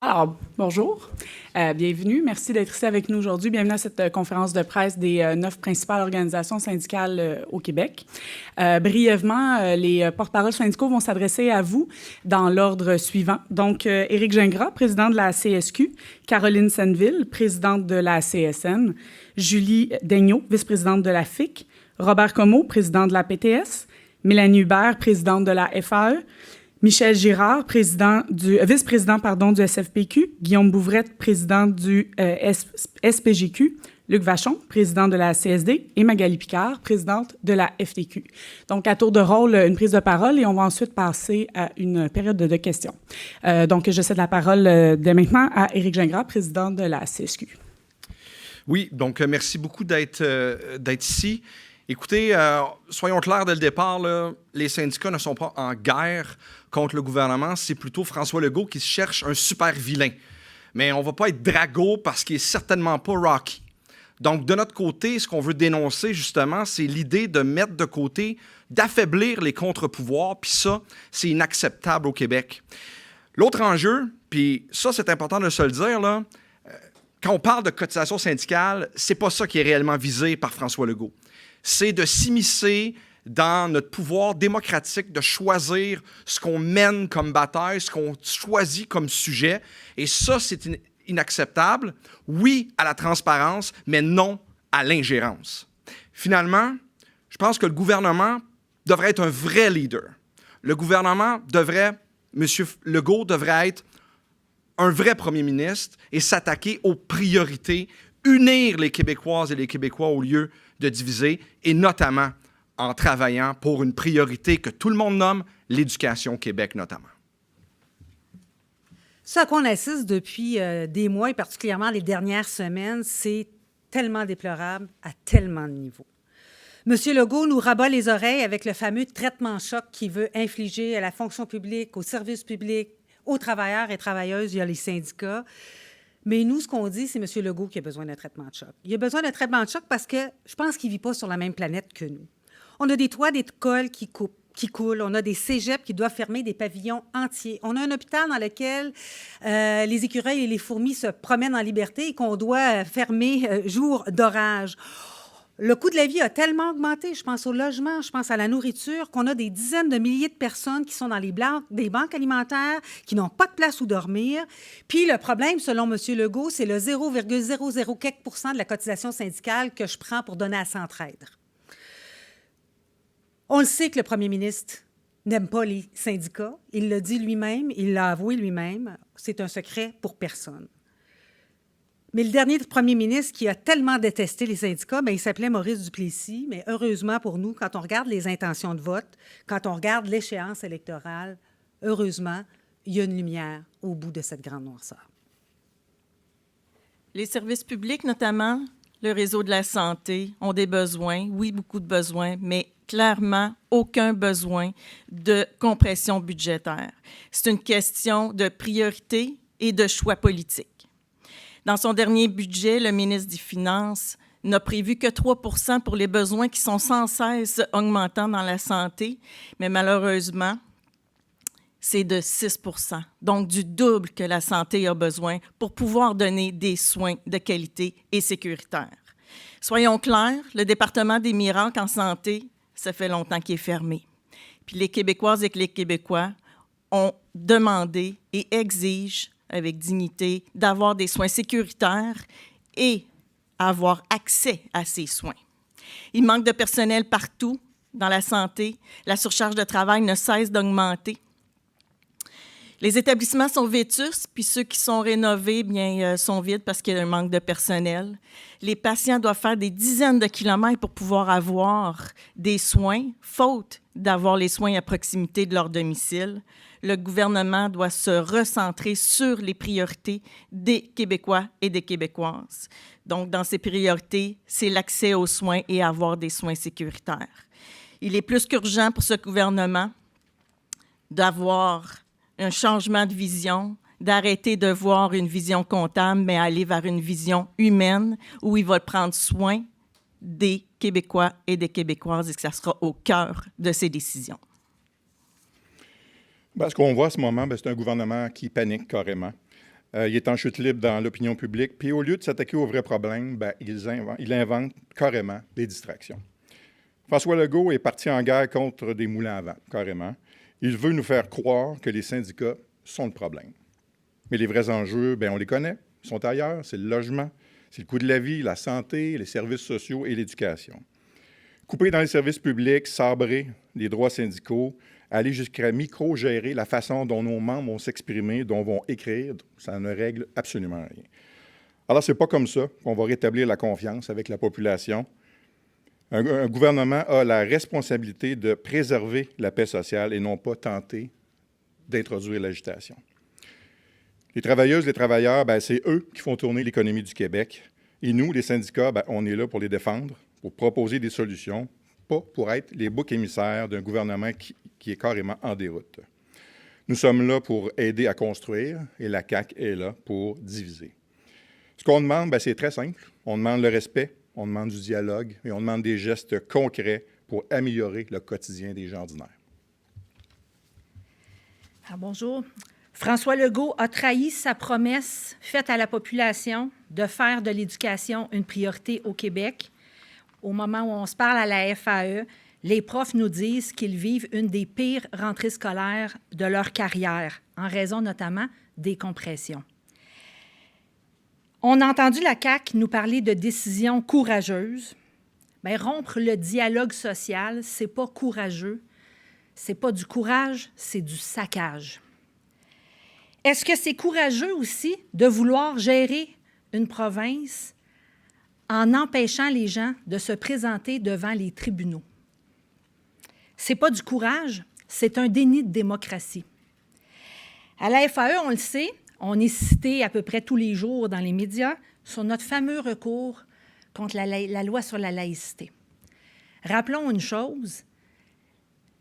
Alors, bonjour, bienvenue. Merci d'être ici avec nous aujourd'hui. Bienvenue à cette conférence de presse des 9 principales organisations syndicales au Québec. Brièvement, les porte-paroles syndicaux vont s'adresser à vous dans l'ordre suivant. Donc, Éric Gingras, président de la CSQ, Caroline Senneville, présidente de la CSN, Julie Daigneault, vice-présidente de la FIC, Robert Comeau, président de la PTS, Mélanie Hubert, présidente de la FAE, Michel Girard, vice-président du SFPQ, Guillaume Bouvrette, président du SPGQ, Luc Vachon, président de la CSD, et Magali Picard, présidente de la FTQ. Donc, à tour de rôle, une prise de parole et on va ensuite passer à une période de questions. Donc, je cède la parole dès maintenant à Éric Gingras, président de la CSQ. Oui, donc merci beaucoup d'être ici. Écoutez, soyons clairs dès le départ, là, les syndicats ne sont pas en guerre contre le gouvernement, c'est plutôt François Legault qui cherche un super vilain. Mais on ne va pas être Drago parce qu'il n'est certainement pas Rocky. Donc, de notre côté, ce qu'on veut dénoncer, justement, c'est l'idée de mettre de côté, d'affaiblir les contre-pouvoirs, puis ça, c'est inacceptable au Québec. L'autre enjeu, puis ça, c'est important de se le dire, là, quand on parle de cotisation syndicale, c'est pas ça qui est réellement visé par François Legault. C'est de s'immiscer dans notre pouvoir démocratique, de choisir ce qu'on mène comme bataille, ce qu'on choisit comme sujet. Et ça, c'est inacceptable. Oui à la transparence, mais non à l'ingérence. Finalement, je pense que le gouvernement devrait être un vrai leader. Le gouvernement devrait, M. Legault devrait être un vrai premier ministre et s'attaquer aux priorités, unir les Québécoises et les Québécois au lieu de diviser, et notamment en travaillant pour une priorité que tout le monde nomme, l'éducation au Québec notamment. Ce à quoi on assiste depuis des mois, et particulièrement les dernières semaines, c'est tellement déplorable à tellement de niveaux. M. Legault nous rabat les oreilles avec le fameux traitement choc qu'il veut infliger à la fonction publique, aux services publics, aux travailleurs et travailleuses via les syndicats. Mais nous, ce qu'on dit, c'est M. Legault qui a besoin d'un traitement de choc. Il a besoin d'un traitement de choc parce que je pense qu'il ne vit pas sur la même planète que nous. On a des toits d'école qui coulent. On a des cégeps qui doivent fermer des pavillons entiers. On a un hôpital dans lequel les écureuils et les fourmis se promènent en liberté et qu'on doit fermer jour d'orage. Le coût de la vie a tellement augmenté, je pense au logement, je pense à la nourriture, qu'on a des dizaines de milliers de personnes qui sont dans des banques alimentaires, qui n'ont pas de place où dormir. Puis le problème, selon M. Legault, c'est le 0,00 quelques % de la cotisation syndicale que je prends pour donner à Centraide. On le sait que le premier ministre n'aime pas les syndicats. Il l'a dit lui-même, il l'a avoué lui-même. C'est un secret pour personne. Mais le dernier premier ministre qui a tellement détesté les syndicats, bien, il s'appelait Maurice Duplessis. Mais heureusement pour nous, quand on regarde les intentions de vote, quand on regarde l'échéance électorale, heureusement, il y a une lumière au bout de cette grande noirceur. Les services publics, notamment le réseau de la santé, ont des besoins. Oui, beaucoup de besoins, mais clairement, aucun besoin de compression budgétaire. C'est une question de priorité et de choix politique. Dans son dernier budget, le ministre des Finances n'a prévu que 3 % pour les besoins qui sont sans cesse augmentants dans la santé, mais malheureusement, c'est de 6 %, donc du double que la santé a besoin pour pouvoir donner des soins de qualité et sécuritaires. Soyons clairs, le département des miracles en santé, ça fait longtemps qu'il est fermé. Puis les Québécoises et les Québécois ont demandé et exigent avec dignité, d'avoir des soins sécuritaires et avoir accès à ces soins. Il manque de personnel partout dans la santé. La surcharge de travail ne cesse d'augmenter. Les établissements sont vétustes, puis ceux qui sont rénovés bien, sont vides parce qu'il y a un manque de personnel. Les patients doivent faire des dizaines de kilomètres pour pouvoir avoir des soins, faute d'avoir les soins à proximité de leur domicile. Le gouvernement doit se recentrer sur les priorités des Québécois et des Québécoises. Donc, dans ces priorités, c'est l'accès aux soins et avoir des soins sécuritaires. Il est plus qu'urgent pour ce gouvernement d'avoir un changement de vision, d'arrêter de voir une vision comptable, mais aller vers une vision humaine où il va prendre soin des Québécois et des Québécoises et que ça sera au cœur de ses décisions. Bien, ce qu'on voit en ce moment, c'est un gouvernement qui panique carrément. Il est en chute libre dans l'opinion publique. Puis au lieu de s'attaquer aux vrais problèmes, il invente carrément des distractions. François Legault est parti en guerre contre des moulins à vent, carrément. Il veut nous faire croire que les syndicats sont le problème. Mais les vrais enjeux, on les connaît, ils sont ailleurs. C'est le logement, c'est le coût de la vie, la santé, les services sociaux et l'éducation. Couper dans les services publics, sabrer les droits syndicaux, aller jusqu'à micro-gérer la façon dont nos membres vont s'exprimer, dont vont écrire, ça ne règle absolument rien. Alors, ce n'est pas comme ça qu'on va rétablir la confiance avec la population. Un gouvernement a la responsabilité de préserver la paix sociale et non pas tenter d'introduire l'agitation. Les travailleuses, les travailleurs, c'est eux qui font tourner l'économie du Québec. Et nous, les syndicats, on est là pour les défendre, pour proposer des solutions, pas pour être les boucs émissaires d'un gouvernement qui est carrément en déroute. Nous sommes là pour aider à construire et la CAQ est là pour diviser. Ce qu'on demande, c'est très simple. On demande le respect, on demande du dialogue et on demande des gestes concrets pour améliorer le quotidien des gens ordinaires. Alors, bonjour. François Legault a trahi sa promesse faite à la population de faire de l'éducation une priorité au Québec. Au moment où on se parle à la FAE, les profs nous disent qu'ils vivent une des pires rentrées scolaires de leur carrière, en raison notamment des compressions. On a entendu la CAQ nous parler de décisions courageuses. Bien, rompre le dialogue social, c'est pas courageux. C'est pas du courage, c'est du saccage. Est-ce que c'est courageux aussi de vouloir gérer une province en empêchant les gens de se présenter devant les tribunaux? C'est pas du courage, c'est un déni de démocratie. À la FAE, on le sait, on est cité à peu près tous les jours dans les médias sur notre fameux recours contre la loi sur la laïcité. Rappelons une chose,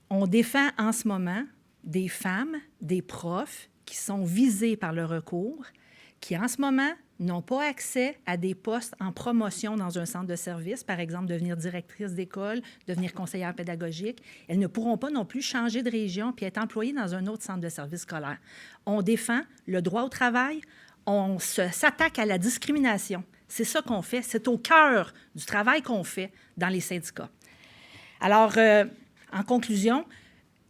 on défend en ce moment des femmes, des profs qui sont visés par le recours, qui en ce moment n'ont pas accès à des postes en promotion dans un centre de service, par exemple devenir directrice d'école, devenir conseillère pédagogique. Elles ne pourront pas non plus changer de région puis être employées dans un autre centre de service scolaire. On défend le droit au travail, on s'attaque à la discrimination. C'est ça qu'on fait, c'est au cœur du travail qu'on fait dans les syndicats. Alors, en conclusion,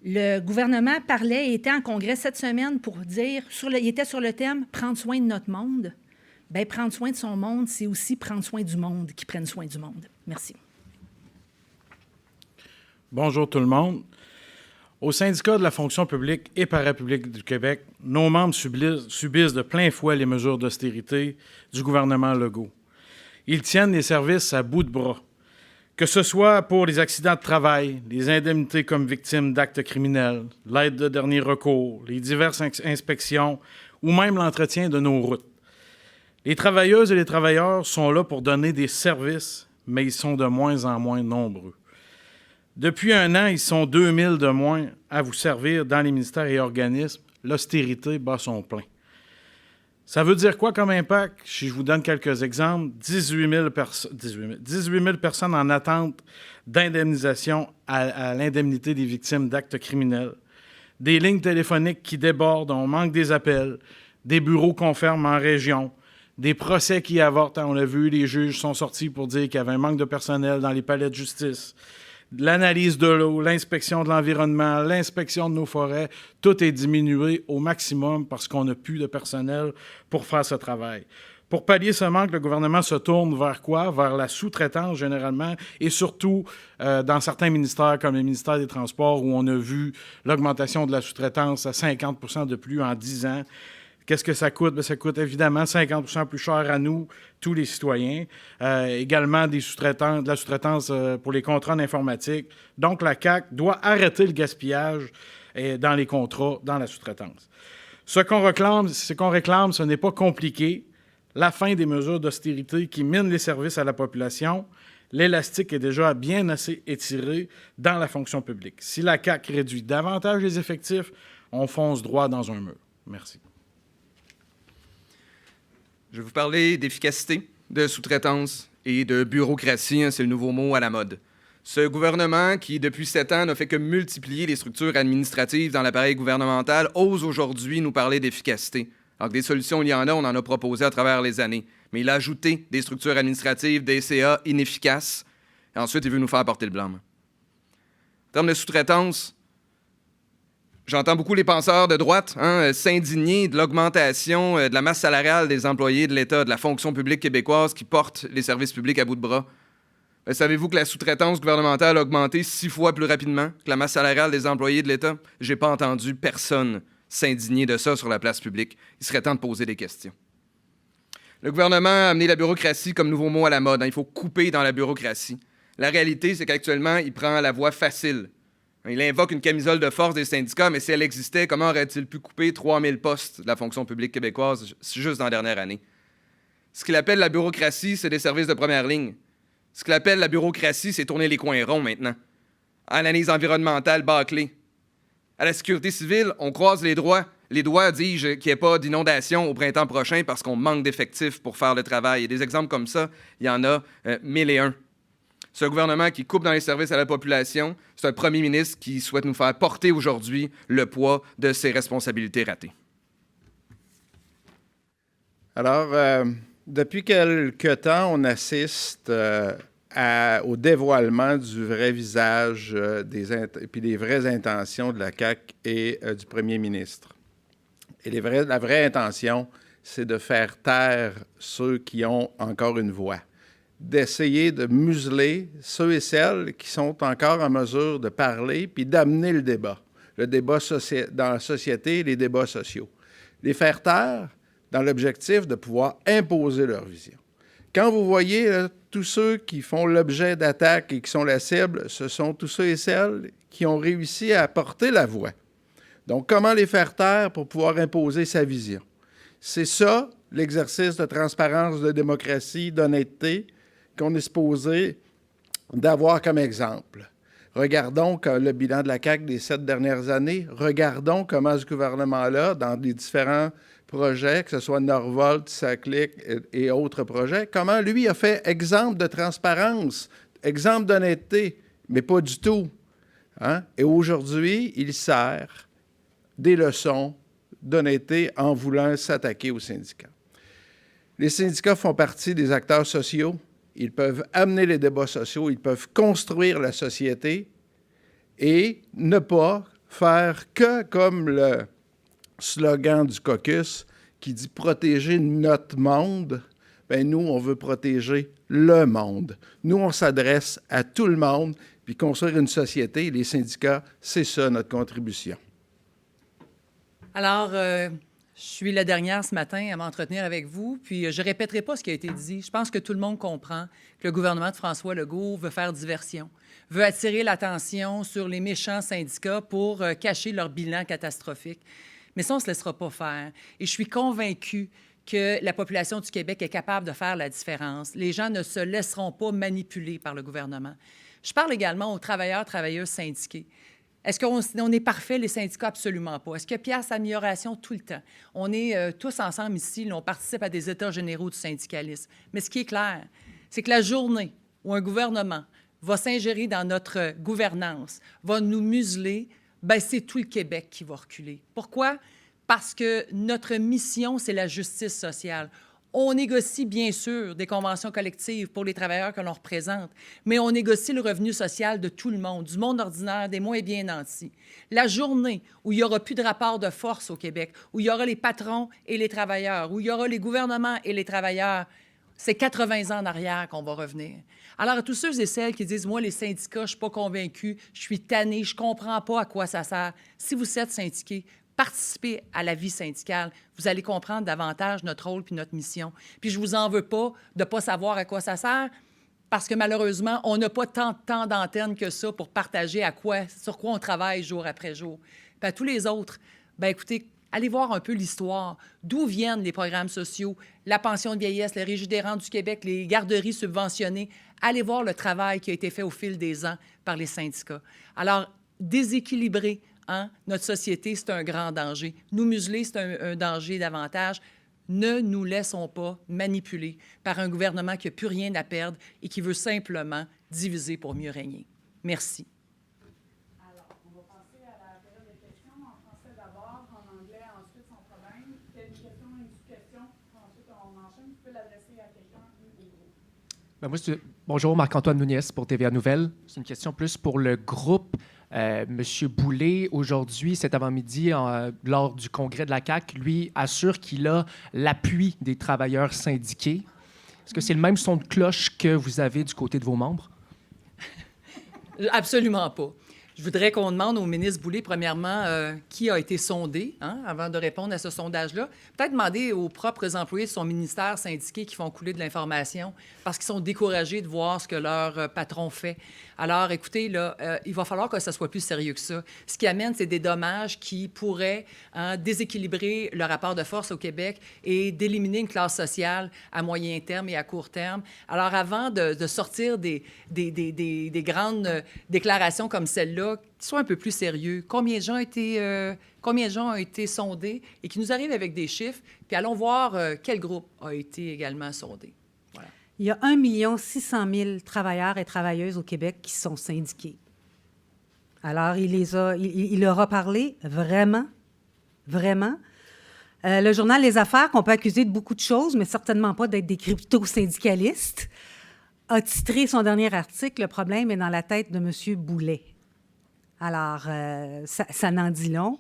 le gouvernement parlait et était en congrès cette semaine pour dire, il était sur le thème « Prendre soin de notre monde ». Bien, prendre soin de son monde, c'est aussi prendre soin du monde qui prenne soin du monde. Merci. Bonjour tout le monde. Au syndicat de la fonction publique et parapublique du Québec, nos membres subissent de plein fouet les mesures d'austérité du gouvernement Legault. Ils tiennent les services à bout de bras. Que ce soit pour les accidents de travail, les indemnités comme victimes d'actes criminels, l'aide de dernier recours, les diverses inspections ou même l'entretien de nos routes. Les travailleuses et les travailleurs sont là pour donner des services, mais ils sont de moins en moins nombreux. Depuis 1 an, ils sont 2000 de moins à vous servir dans les ministères et organismes. L'austérité bat son plein. Ça veut dire quoi comme impact? Si je vous donne quelques exemples, 18 000 personnes en attente d'indemnisation à l'indemnité des victimes d'actes criminels, des lignes téléphoniques qui débordent, on manque des appels, des bureaux qu'on ferme en région, des procès qui avortent. On l'a vu, les juges sont sortis pour dire qu'il y avait un manque de personnel dans les palais de justice. L'analyse de l'eau, l'inspection de l'environnement, l'inspection de nos forêts, tout est diminué au maximum parce qu'on n'a plus de personnel pour faire ce travail. Pour pallier ce manque, le gouvernement se tourne vers quoi? Vers la sous-traitance généralement et surtout dans certains ministères comme le ministère des Transports où on a vu l'augmentation de la sous-traitance à 50 % de plus en 10 ans. Qu'est-ce que ça coûte? Bien, ça coûte évidemment 50 % plus cher à nous, tous les citoyens. Également de la sous-traitance pour les contrats d'informatique. Donc, la CAQ doit arrêter le gaspillage dans les contrats, dans la sous-traitance. Ce qu'on réclame, ce n'est pas compliqué. La fin des mesures d'austérité qui minent les services à la population. L'élastique est déjà bien assez étiré dans la fonction publique. Si la CAQ réduit davantage les effectifs, on fonce droit dans un mur. Merci. Je vais vous parler d'efficacité, de sous-traitance et de bureaucratie, c'est le nouveau mot à la mode. Ce gouvernement qui, depuis 7 ans, n'a fait que multiplier les structures administratives dans l'appareil gouvernemental, ose aujourd'hui nous parler d'efficacité. Alors que des solutions, il y en a, on en a proposé à travers les années. Mais il a ajouté des structures administratives, des CA inefficaces, et ensuite, il veut nous faire porter le blâme. En termes de sous-traitance, j'entends beaucoup les penseurs de droite s'indigner de l'augmentation de la masse salariale des employés de l'État, de la fonction publique québécoise qui porte les services publics à bout de bras. Savez-vous que la sous-traitance gouvernementale a augmenté 6 fois plus rapidement que la masse salariale des employés de l'État? J'ai pas entendu personne s'indigner de ça sur la place publique. Il serait temps de poser des questions. Le gouvernement a amené la bureaucratie comme nouveau mot à la mode. Il faut couper dans la bureaucratie. La réalité, c'est qu'actuellement, il prend la voie facile. Il invoque une camisole de force des syndicats, mais si elle existait, comment aurait-il pu couper 3000 postes de la fonction publique québécoise juste dans la dernière année? Ce qu'il appelle la bureaucratie, c'est des services de première ligne. Ce qu'il appelle la bureaucratie, c'est tourner les coins ronds maintenant. Analyse environnementale bâclée. À la sécurité civile, on croise les doigts, dis-je, qu'il n'y ait pas d'inondation au printemps prochain parce qu'on manque d'effectifs pour faire le travail. Et des exemples comme ça, il y en a 1001. C'est un gouvernement qui coupe dans les services à la population. C'est un premier ministre qui souhaite nous faire porter aujourd'hui le poids de ses responsabilités ratées. Alors, depuis quelque temps, on assiste au dévoilement du vrai visage puis des vraies intentions de la CAQ et du premier ministre. Et la vraie intention, c'est de faire taire ceux qui ont encore une voix, d'essayer de museler ceux et celles qui sont encore en mesure de parler puis d'amener le débat dans la société, les débats sociaux. Les faire taire dans l'objectif de pouvoir imposer leur vision. Quand vous voyez tous ceux qui font l'objet d'attaques et qui sont la cible, ce sont tous ceux et celles qui ont réussi à porter la voix. Donc, comment les faire taire pour pouvoir imposer sa vision? C'est ça, l'exercice de transparence, de démocratie, d'honnêteté qu'on est supposé d'avoir comme exemple. Regardons le bilan de la CAQ des 7 dernières années. Regardons comment ce gouvernement-là, dans les différents projets, que ce soit Norvolt, Saclic et autres projets, comment lui a fait exemple de transparence, exemple d'honnêteté, mais pas du tout. Et aujourd'hui, il sert des leçons d'honnêteté en voulant s'attaquer aux syndicats. Les syndicats font partie des acteurs sociaux. Ils peuvent amener les débats sociaux, ils peuvent construire la société et ne pas faire que comme le slogan du caucus qui dit « protéger notre monde ». Bien, nous, on veut protéger le monde. Nous, on s'adresse à tout le monde, puis construire une société. Les syndicats, c'est ça notre contribution. Alors, je suis la dernière ce matin à m'entretenir avec vous, puis je ne répéterai pas ce qui a été dit. Je pense que tout le monde comprend que le gouvernement de François Legault veut faire diversion, veut attirer l'attention sur les méchants syndicats pour cacher leur bilan catastrophique. Mais ça, on ne se laissera pas faire. Et je suis convaincue que la population du Québec est capable de faire la différence. Les gens ne se laisseront pas manipuler par le gouvernement. Je parle également aux travailleurs, travailleuses syndiqués. Est-ce qu'on est parfait, les syndicats? Absolument pas. Est-ce qu'il y a pièce d'amélioration tout le temps? On est tous ensemble ici, on participe à des états généraux du syndicalisme. Mais ce qui est clair, c'est que la journée où un gouvernement va s'ingérer dans notre gouvernance, va nous museler, bien, c'est tout le Québec qui va reculer. Pourquoi? Parce que notre mission, c'est la justice sociale. On négocie, bien sûr, des conventions collectives pour les travailleurs que l'on représente, mais on négocie le revenu social de tout le monde, du monde ordinaire, des moins bien nantis. La journée où il n'y aura plus de rapport de force au Québec, où il y aura les patrons et les travailleurs, où il y aura les gouvernements et les travailleurs, c'est 80 ans en arrière qu'on va revenir. Alors, à tous ceux et celles qui disent « Moi, les syndicats, je ne suis pas convaincu, je suis tanné, je ne comprends pas à quoi ça sert », si vous êtes syndiqué, participez à la vie syndicale. Vous allez comprendre davantage notre rôle puis notre mission. Puis je ne vous en veux pas de ne pas savoir à quoi ça sert, parce que malheureusement, on n'a pas tant de temps d'antenne que ça pour partager sur quoi on travaille jour après jour. Puis à tous les autres, bien écoutez, allez voir un peu l'histoire, d'où viennent les programmes sociaux, la pension de vieillesse, les régies des rentes du Québec, les garderies subventionnées. Allez voir le travail qui a été fait au fil des ans par les syndicats. Alors, déséquilibrer notre société, c'est un grand danger. Nous museler, c'est un danger davantage. Ne nous laissons pas manipuler par un gouvernement qui n'a plus rien à perdre et qui veut simplement diviser pour mieux régner. Merci. Alors, on va passer à la période de questions. En français d'abord, en anglais ensuite, sans problème. Quelle question Bonjour, Marc-Antoine Nouniez pour TVA Nouvelles. C'est une question plus pour le groupe. Monsieur Boulay, aujourd'hui, cet avant-midi, lors du congrès de la CAQ, lui assure qu'il a l'appui des travailleurs syndiqués. Est-ce que c'est le même son de cloche que vous avez du côté de vos membres? Absolument pas. Je voudrais qu'on demande au ministre Boulay, premièrement, qui a été sondé, avant de répondre à ce sondage-là. Peut-être demander aux propres employés de son ministère syndiqués qui font couler de l'information parce qu'ils sont découragés de voir ce que leur patron fait. Alors, écoutez, là, il va falloir que ça soit plus sérieux que ça. Ce qui amène, c'est des dommages qui pourraient déséquilibrer le rapport de force au Québec et d'éliminer une classe sociale à moyen terme et à court terme. Alors, avant de sortir des grandes déclarations comme celle-là, qui soient un peu plus sérieux. Combien de gens ont été sondés et qui nous arrivent avec des chiffres, puis allons voir quel groupe a été également sondé. Voilà. Il y a 1 600 000 travailleurs et travailleuses au Québec qui sont syndiqués. Alors, il leur a parlé vraiment, vraiment. Le journal Les Affaires, qu'on peut accuser de beaucoup de choses, mais certainement pas d'être des crypto-syndicalistes, a titré son dernier article « Le problème est dans la tête de M. Boulay ». Alors, ça n'en dit long.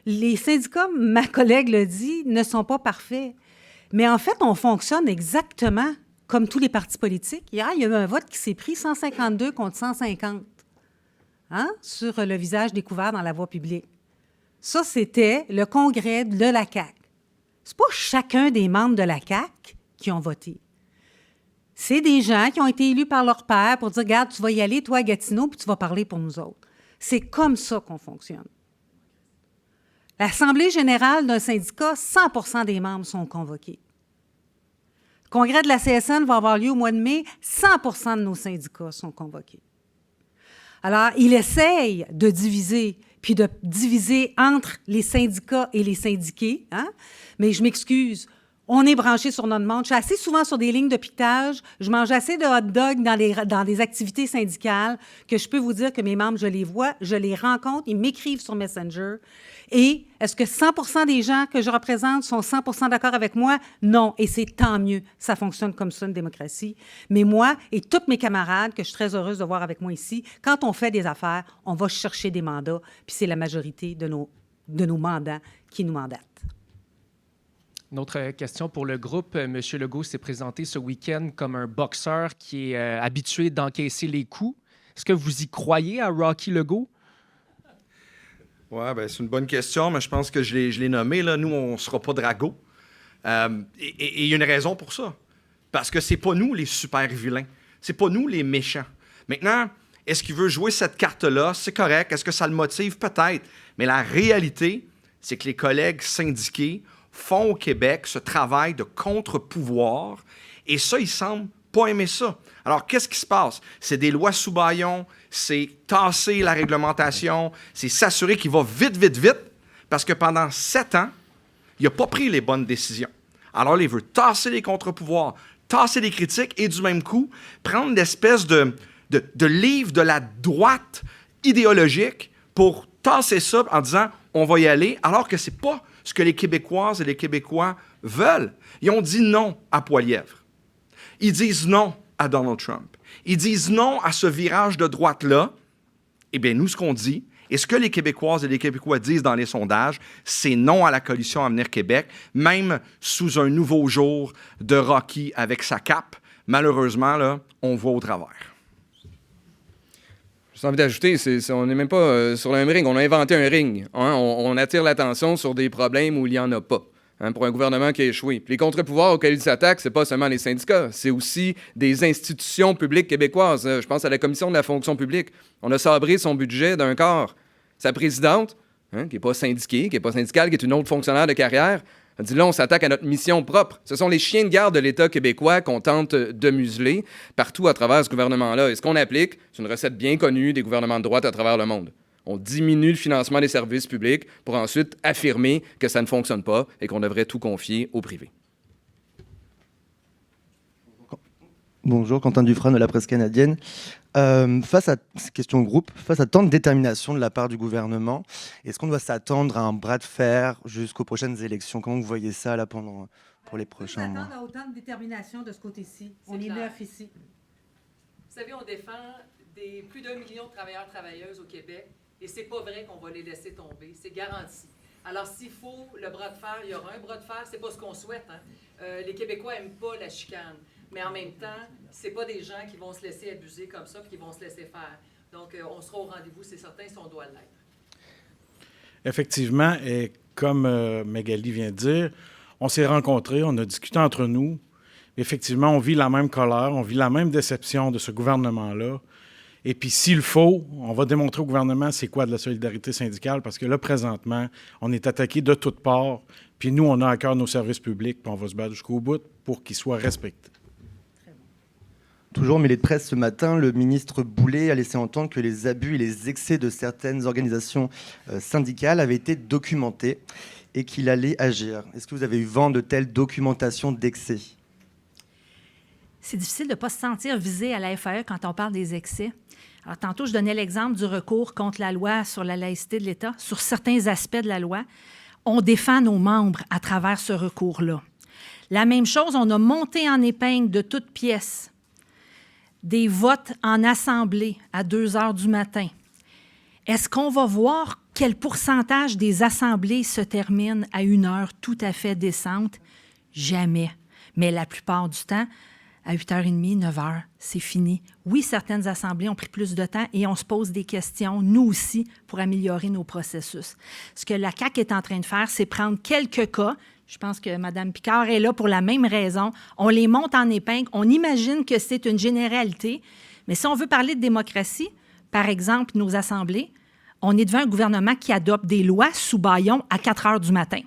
Les syndicats, ma collègue le dit, ne sont pas parfaits. Mais en fait, on fonctionne exactement comme tous les partis politiques. Hier, il y a eu un vote qui s'est pris 152 contre 150 sur le visage découvert dans la voie publique. Ça, c'était le congrès de la CAQ. C'est pas chacun des membres de la CAQ qui ont voté. C'est des gens qui ont été élus par leur père pour dire « Regarde, tu vas y aller, toi, à Gatineau, puis tu vas parler pour nous autres. » C'est comme ça qu'on fonctionne. L'Assemblée générale d'un syndicat, 100 des membres sont convoqués. Le congrès de la CSN va avoir lieu au mois de mai, 100 de nos syndicats sont convoqués. Alors, il essaye de diviser, puis de diviser entre les syndicats et les syndiqués, mais je m'excuse. On est branché sur notre montre. Je suis assez souvent sur des lignes de piquetage. Je mange assez de hot dogs dans des activités syndicales que je peux vous dire que mes membres, je les vois, je les rencontre, ils m'écrivent sur Messenger. Et est-ce que 100 des gens que je représente sont 100 d'accord avec moi? Non, et c'est tant mieux. Ça fonctionne comme ça, une démocratie. Mais moi et tous mes camarades, que je suis très heureuse de voir avec moi ici, quand on fait des affaires, on va chercher des mandats, puis c'est la majorité de nos mandants qui nous mandatent. Une autre question pour le groupe. M. Legault s'est présenté ce week-end comme un boxeur qui est habitué d'encaisser les coups. Est-ce que vous y croyez à Rocky Legault? Oui, bien, c'est une bonne question, mais je pense que je l'ai nommé. Là. Nous, on ne sera pas drago. Et il y a une raison pour ça. Parce que c'est pas nous les super vilains. C'est pas nous les méchants. Maintenant, est-ce qu'il veut jouer cette carte-là? C'est correct. Est-ce que ça le motive? Peut-être. Mais la réalité, c'est que les collègues syndiqués font au Québec ce travail de contre-pouvoir, et ça, ils semblent pas aimer ça. Alors, qu'est-ce qui se passe? C'est des lois sous bâillon, c'est tasser la réglementation, c'est s'assurer qu'il va vite, vite, vite, parce que pendant 7 ans, il n'a pas pris les bonnes décisions. Alors, là, il veut tasser les contre-pouvoirs, tasser les critiques, et du même coup, prendre l'espèce de livre de la droite idéologique pour tasser ça en disant « on va y aller », alors que c'est pas ce que les Québécoises et les Québécois veulent. Ils ont dit non à Poilievre. Ils disent non à Donald Trump. Ils disent non à ce virage de droite-là. Eh bien, nous, ce qu'on dit, et ce que les Québécoises et les Québécois disent dans les sondages, c'est non à la coalition Avenir Québec, même sous un nouveau jour de Rocky avec sa cape. Malheureusement, là, on voit au travers. J'ai envie d'ajouter, on n'est même pas sur le même ring. On a inventé un ring. On attire l'attention sur des problèmes où il n'y en a pas. Pour un gouvernement qui a échoué. Puis les contre-pouvoirs auxquels ils s'attaquent, c'est pas seulement les syndicats, c'est aussi des institutions publiques québécoises. Je pense à la Commission de la fonction publique. On a sabré son budget d'un quart. Sa présidente, qui n'est pas syndiquée, qui n'est pas syndicale, qui est une autre fonctionnaire de carrière, a dit là, on s'attaque à notre mission propre. Ce sont les chiens de garde de l'État québécois qu'on tente de museler partout à travers ce gouvernement-là. Et ce qu'on applique, c'est une recette bien connue des gouvernements de droite à travers le monde. On diminue le financement des services publics pour ensuite affirmer que ça ne fonctionne pas et qu'on devrait tout confier au privé. Bonjour, Quentin Dufresne de la presse canadienne. Face à ces questions de groupe, face à tant de détermination de la part du gouvernement, est-ce qu'on doit s'attendre à un bras de fer jusqu'aux prochaines élections? Comment vous voyez ça là pour les prochains mois? On s'attend à autant de détermination de ce côté-ci. On est 9 ici. savez, on défend plus d'1 million de travailleurs-travailleuses au Québec et c'est pas vrai qu'on va les laisser tomber. C'est garanti. Alors, s'il faut le bras de fer, il y aura un bras de fer. C'est pas ce qu'on souhaite. Hein. Les Québécois n'aiment pas la chicane. Mais en même temps, c'est pas des gens qui vont se laisser abuser comme ça et qui vont se laisser faire. Donc, on sera au rendez-vous, c'est certain, si on doit l'être. Effectivement, et comme Magali vient de dire, on s'est rencontrés, on a discuté entre nous. Effectivement, on vit la même colère, on vit la même déception de ce gouvernement-là. Et puis, s'il faut, on va démontrer au gouvernement c'est quoi de la solidarité syndicale, parce que là, présentement, on est attaqué de toutes parts. Puis nous, on a à cœur nos services publics, puis on va se battre jusqu'au bout pour qu'ils soient respectés. Toujours en mêlée de presse ce matin, le ministre Boulay a laissé entendre que les abus et les excès de certaines organisations syndicales avaient été documentés et qu'il allait agir. Est-ce que vous avez eu vent de telle documentation d'excès? C'est difficile de ne pas se sentir visé à la FAE quand on parle des excès. Alors, tantôt, je donnais l'exemple du recours contre la loi sur la laïcité de l'État. Sur certains aspects de la loi, on défend nos membres à travers ce recours-là. La même chose, on a monté en épingle de toutes pièces des votes en assemblée à 2 heures du matin. Est-ce qu'on va voir quel pourcentage des assemblées se termine à 1 heure tout à fait décente? Jamais. Mais la plupart du temps, à 8h30, 9h, c'est fini. Oui, certaines assemblées ont pris plus de temps et on se pose des questions, nous aussi, pour améliorer nos processus. Ce que la CAQ est en train de faire, c'est prendre quelques cas. Je pense que Mme Picard est là pour la même raison. On les monte en épingle. On imagine que c'est une généralité. Mais si on veut parler de démocratie, par exemple, nos assemblées, on est devant un gouvernement qui adopte des lois sous bâillon à 4 heures du matin.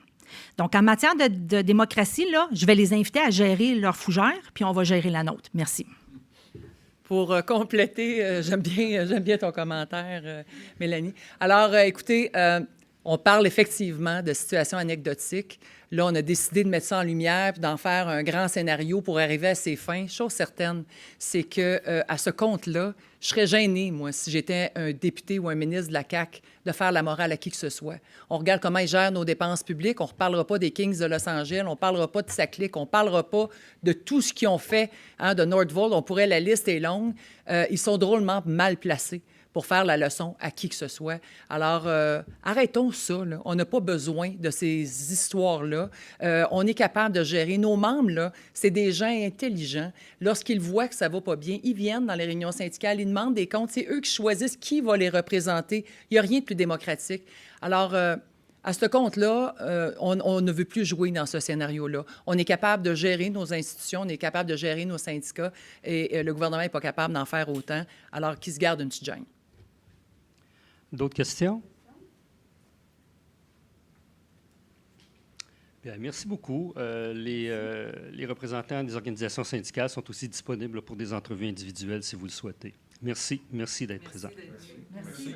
Donc, en matière de démocratie, là, je vais les inviter à gérer leur fougère, puis on va gérer la nôtre. Merci. Pour compléter, j'aime bien ton commentaire, Mélanie. Alors, écoutez, on parle effectivement de situations anecdotiques. Là, on a décidé de mettre ça en lumière puis d'en faire un grand scénario pour arriver à ses fins. Chose certaine, c'est que à ce compte-là, je serais gênée, moi, si j'étais un député ou un ministre de la CAQ, de faire la morale à qui que ce soit. On regarde comment ils gèrent nos dépenses publiques. On ne reparlera pas des Kings de Los Angeles. On ne parlera pas de sa clique. On ne parlera pas de tout ce qu'ils ont fait de Nordvolt. On pourrait, la liste est longue. Ils sont drôlement mal placés pour faire la leçon à qui que ce soit. Alors, arrêtons ça, là. On n'a pas besoin de ces histoires-là. On est capable de gérer. Nos membres, là, c'est des gens intelligents. Lorsqu'ils voient que ça ne va pas bien, ils viennent dans les réunions syndicales, ils demandent des comptes. C'est eux qui choisissent qui va les représenter. Il n'y a rien de plus démocratique. Alors, à ce compte-là, on ne veut plus jouer dans ce scénario-là. On est capable de gérer nos institutions, on est capable de gérer nos syndicats, et le gouvernement n'est pas capable d'en faire autant, alors qu'il se garde une petite gêne. D'autres questions? Bien, merci beaucoup. Les représentants des organisations syndicales sont aussi disponibles pour des entrevues individuelles si vous le souhaitez. Merci. Merci d'être présent. Merci.